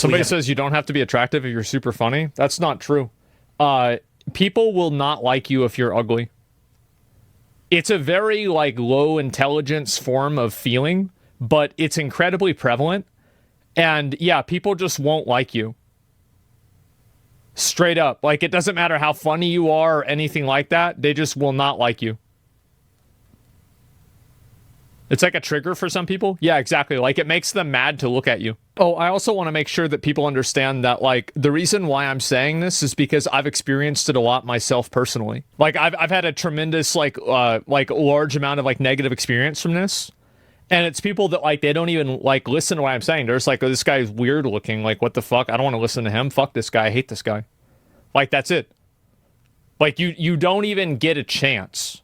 Somebody says you don't have to be attractive if you're super funny. That's not true. People will not like you if you're ugly. It's a very like low intelligence form of feeling, but it's incredibly prevalent. And yeah, people just won't like you. Straight up. Like, it doesn't matter how funny you are or anything like that. They just will not like you. It's like a trigger for some people. Yeah, exactly. Like, it makes them mad to look at you. Oh, I also want to make sure that people understand that, like, the reason why I'm saying this is because I've experienced it a lot myself personally. Like, I've had a tremendous, like large amount of, like, negative experience from this. And it's people that, like, they don't even, like, listen to what I'm saying. They're just like, oh, this guy's weird looking. Like, what the fuck? I don't want to listen to him. Fuck this guy. I hate this guy. Like, that's it. Like, you don't even get a chance.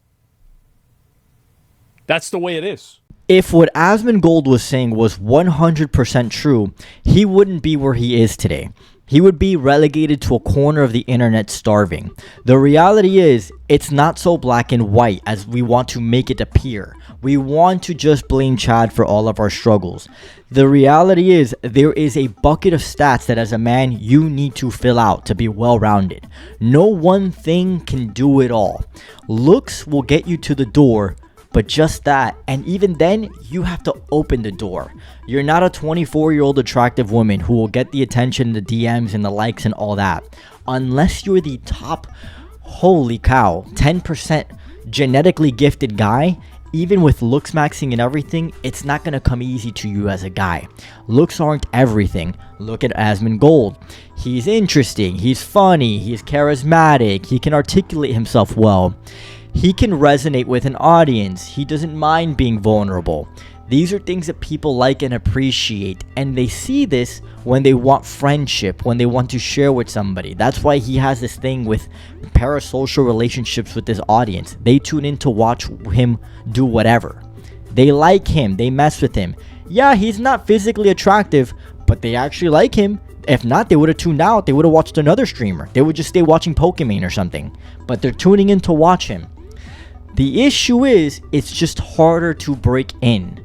That's the way it is. If what Asmongold was saying was 100% true, he wouldn't be where he is today. He would be relegated to a corner of the internet starving. The reality is, it's not so black and white as we want to make it appear. We want to just blame Chad for all of our struggles. The reality is, there is a bucket of stats that as a man, you need to fill out to be well-rounded. No one thing can do it all. Looks will get you to the door, but just that, and even then, you have to open the door. You're not a 24-year-old attractive woman who will get the attention, the DMs, and the likes and all that. Unless you're the top, holy cow, 10% genetically gifted guy, even with looks maxing and everything, it's not going to come easy to you as a guy. Looks aren't everything. Look at Asmongold. He's interesting, he's funny, he's charismatic, he can articulate himself well. He can resonate with an audience. He doesn't mind being vulnerable. These are things that people like and appreciate, and they see this when they want friendship, when they want to share with somebody. That's why he has this thing with parasocial relationships with his audience. They tune in to watch him do whatever. They like him. They mess with him. Yeah, he's not physically attractive, but they actually like him. If not, they would have tuned out. They would have watched another streamer. They would just stay watching Pokemon or something. But they're tuning in to watch him. The issue is, it's just harder to break in.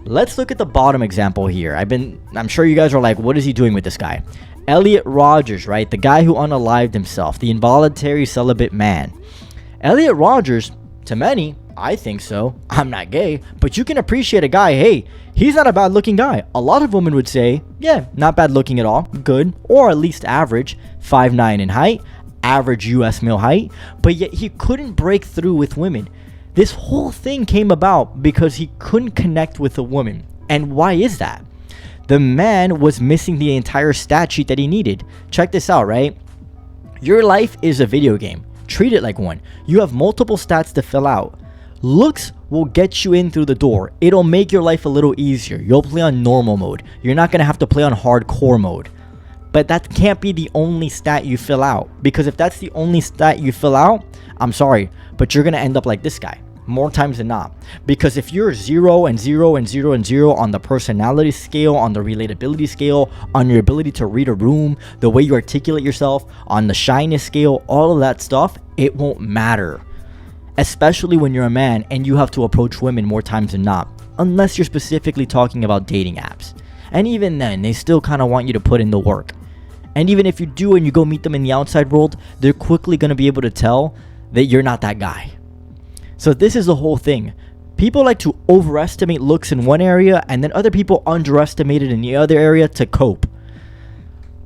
Let's look at the bottom example here. I'm sure you guys are like, what is he doing with this guy? Elliot Rogers, right? The guy who unalived himself, the involuntary celibate man. Elliot Rogers, to many, I think so. I'm not gay, but you can appreciate a guy. Hey, he's not a bad looking guy. A lot of women would say, yeah, not bad looking at all. Good, or at least average. 5'9" in height. Average US male height, but yet he couldn't break through with women. This whole thing came about because he couldn't connect with a woman. And why is that? The man was missing the entire stat sheet that he needed. Check this out, right? Your life is a video game. Treat it like one. You have multiple stats to fill out. Looks will get you in through the door. It'll make your life a little easier. You'll play on normal mode. You're not going to have to play on hardcore mode. But that can't be the only stat you fill out. Because if that's the only stat you fill out, I'm sorry, but you're going to end up like this guy. More times than not. Because if you're 0 and 0 and 0 and 0 on the personality scale, on the relatability scale, on your ability to read a room, the way you articulate yourself, on the shyness scale, all of that stuff, it won't matter. Especially when you're a man and you have to approach women more times than not. Unless you're specifically talking about dating apps. And even then, they still kind of want you to put in the work. And even if you do and you go meet them in the outside world, they're quickly going to be able to tell that you're not that guy. So this is the whole thing. People like to overestimate looks in one area and then other people underestimate it in the other area to cope.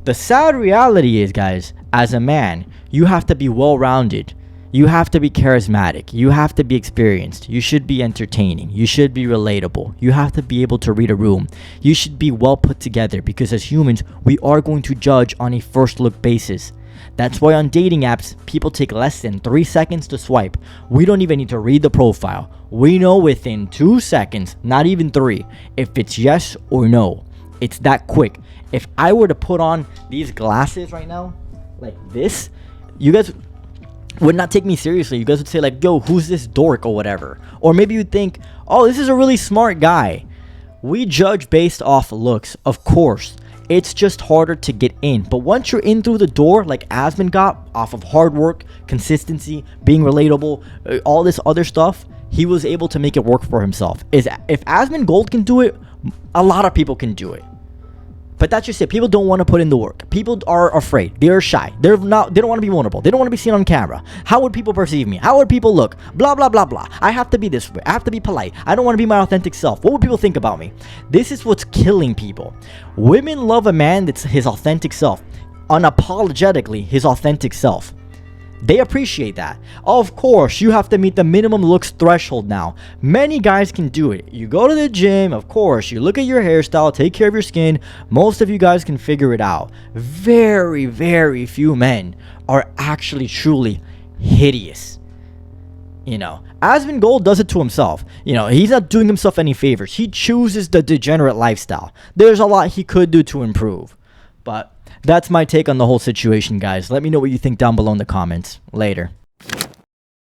The sad reality is, guys, as a man, you have to be well-rounded. You have to be charismatic. You have to be experienced. You should be entertaining. You should be relatable. You have to be able to read a room. You should be well put together because as humans, we are going to judge on a first look basis. That's why on dating apps, people take less than 3 seconds to swipe. We don't even need to read the profile. We know within 2 seconds, not even 3, if it's yes or no. It's that quick. If I were to put on these glasses right now, like this, you guys would not take me seriously. You guys would say like, yo, who's this dork or whatever. Or maybe you'd think, oh, this is a really smart guy. We judge based off looks, of course. It's just harder to get in. But once you're in through the door, like Asmon got, off of hard work, consistency, being relatable, all this other stuff, he was able to make it work for himself. If Asmongold can do it, a lot of people can do it. But that's just it. People don't want to put in the work. People are afraid. They're shy. They don't want to be vulnerable. They don't want to be seen on camera. How would people perceive me? How would people look? Blah, blah, blah, blah. I have to be this way. I have to be polite. I don't want to be my authentic self. What would people think about me? This is what's killing people. Women love a man that's his authentic self. Unapologetically his authentic self. They appreciate that. Of course, you have to meet the minimum looks threshold now. Many guys can do it. You go to the gym, of course, you look at your hairstyle, take care of your skin. Most of you guys can figure it out. Very, very few men are actually truly hideous. You know, Asmongold does it to himself. You know, he's not doing himself any favors. He chooses the degenerate lifestyle. There's a lot he could do to improve. But that's my take on the whole situation, guys. Let me know what you think down below in the comments. Later.